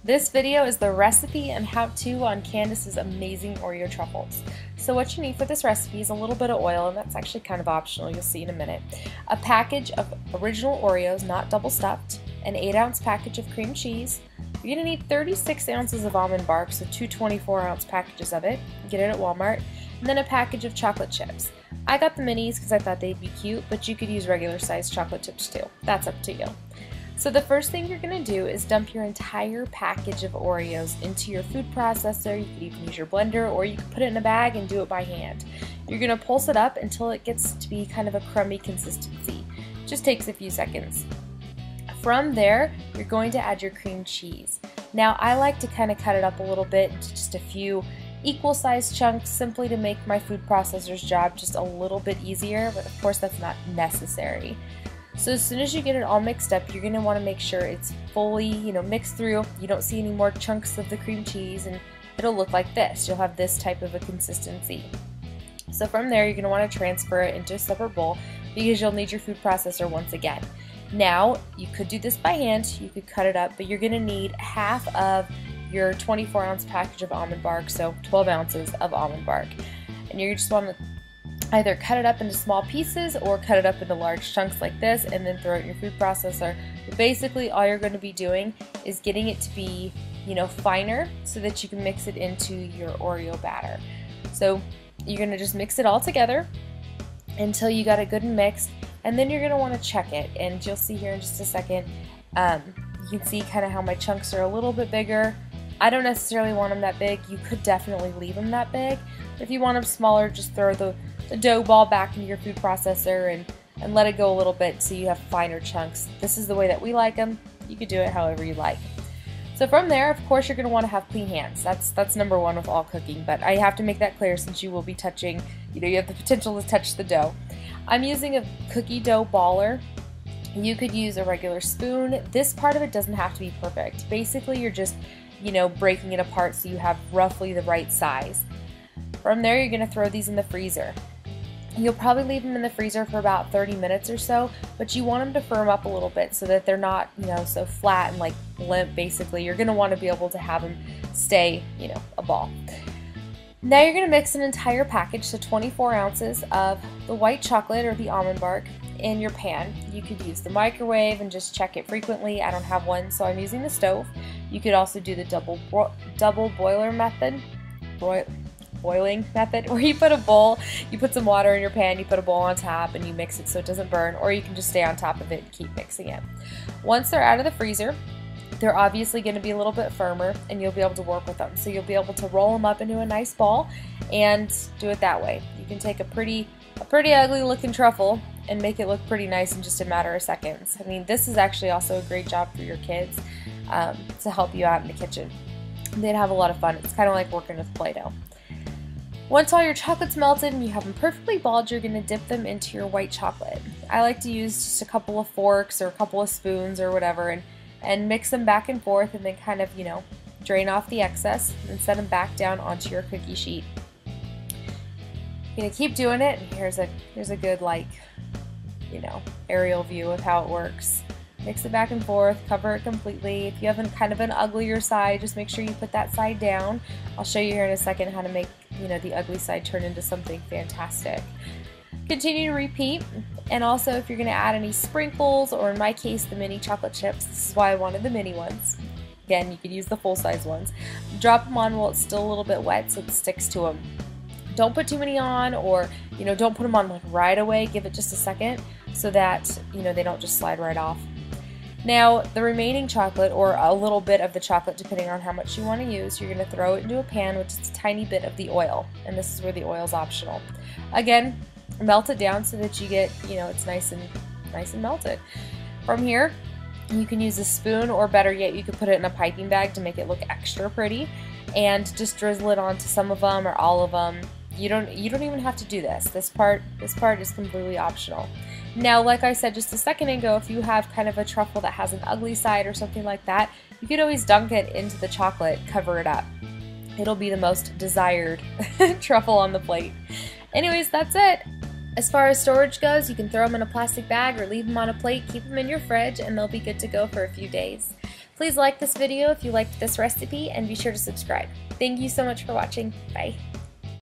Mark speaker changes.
Speaker 1: This video is the recipe and how-to on Candace's amazing Oreo Truffles. So what you need for this recipe is a little bit of oil, and that's actually kind of optional, you'll see in a minute. A package of original Oreos, not double stuffed, an 8-ounce package of cream cheese. You're going to need 36 ounces of almond bark, so two 24-ounce packages of it. Get it at Walmart. And then a package of chocolate chips. I got the minis because I thought they'd be cute, but you could use regular sized chocolate chips too. That's up to you. So the first thing you're going to do is dump your entire package of Oreos into your food processor. You could even use your blender, or you could put it in a bag and do it by hand. You're going to pulse it up until it gets to be kind of a crummy consistency. It just takes a few seconds. From there, you're going to add your cream cheese. Now I like to kind of cut it up a little bit into just a few equal sized chunks, simply to make my food processor's job just a little bit easier, but of course that's not necessary. So as soon as you get it all mixed up, you're going to want to make sure it's fully, mixed through. You don't see any more chunks of the cream cheese, and it'll look like this. You'll have this type of a consistency. So from there, you're going to want to transfer it into a separate bowl because you'll need your food processor once again. Now, you could do this by hand, you could cut it up, but you're going to need half of your 24-ounce package of almond bark, so 12 ounces of almond bark. And you just want to either cut it up into small pieces or cut it up into large chunks like this and then throw it in your food processor. But basically all you're going to be doing is getting it to be, finer so that you can mix it into your Oreo batter. So you're going to just mix it all together until you got it good and mixed, and then you're going to want to check it, and you'll see here in just a second. You can see kind of how my chunks are a little bit bigger. I don't necessarily want them that big. You could definitely leave them that big. If you want them smaller, just throw the dough ball back into your food processor and let it go a little bit so you have finer chunks. This is the way that we like them. You could do it however you like. So from there, of course, you're going to want to have clean hands. That's number one with all cooking, but I have to make that clear since you will be touching, you have the potential to touch the dough. I'm using a cookie dough baller. You could use a regular spoon. This part of it doesn't have to be perfect. Basically, you're just, breaking it apart so you have roughly the right size. From there, you're going to throw these in the freezer. You'll probably leave them in the freezer for about 30 minutes or so, but you want them to firm up a little bit so that they're not, so flat and like limp basically. You're going to want to be able to have them stay, a ball. Now you're going to mix an entire package, so 24 ounces of the white chocolate or the almond bark in your pan. You could use the microwave and just check it frequently. I don't have one, so I'm using the stove. You could also do the double boiler method. Boiling method, where you put some water in your pan, you put a bowl on top, and you mix it so it doesn't burn, or you can just stay on top of it and keep mixing it. Once they're out of the freezer, they're obviously going to be a little bit firmer, and you'll be able to work with them. So you'll be able to roll them up into a nice ball and do it that way. You can take a pretty ugly looking truffle and make it look pretty nice in just a matter of seconds. I mean, this is actually also a great job for your kids to help you out in the kitchen. They'd have a lot of fun. It's kind of like working with Play-Doh. Once all your chocolate's melted and you have them perfectly balled, you're going to dip them into your white chocolate. I like to use just a couple of forks or a couple of spoons or whatever and mix them back and forth, and then kind of, drain off the excess and set them back down onto your cookie sheet. You're going to keep doing it, and here's a good, aerial view of how it works. Mix it back and forth, cover it completely. If you have kind of an uglier side, just make sure you put that side down. I'll show you here in a second how to make, the ugly side turn into something fantastic. Continue to repeat, and also if you're going to add any sprinkles, or in my case the mini chocolate chips, this is why I wanted the mini ones. Again, you could use the full-size ones. Drop them on while it's still a little bit wet so it sticks to them. Don't put too many on, or don't put them on right away. Give it just a second so that they don't just slide right off. Now, the remaining chocolate, or a little bit of the chocolate depending on how much you want to use, you're going to throw it into a pan with just a tiny bit of the oil, and this is where the oil is optional. Again, melt it down so that you get, it's nice and melted. From here, you can use a spoon, or better yet, you could put it in a piping bag to make it look extra pretty, and just drizzle it onto some of them or all of them. You don't even have to do this. This part is completely optional. Now, like I said just a second ago, if you have kind of a truffle that has an ugly side or something like that, you could always dunk it into the chocolate, cover it up. It'll be the most desired truffle on the plate. Anyways, that's it. As far as storage goes, you can throw them in a plastic bag or leave them on a plate, keep them in your fridge, and they'll be good to go for a few days. Please like this video if you liked this recipe and be sure to subscribe. Thank you so much for watching. Bye.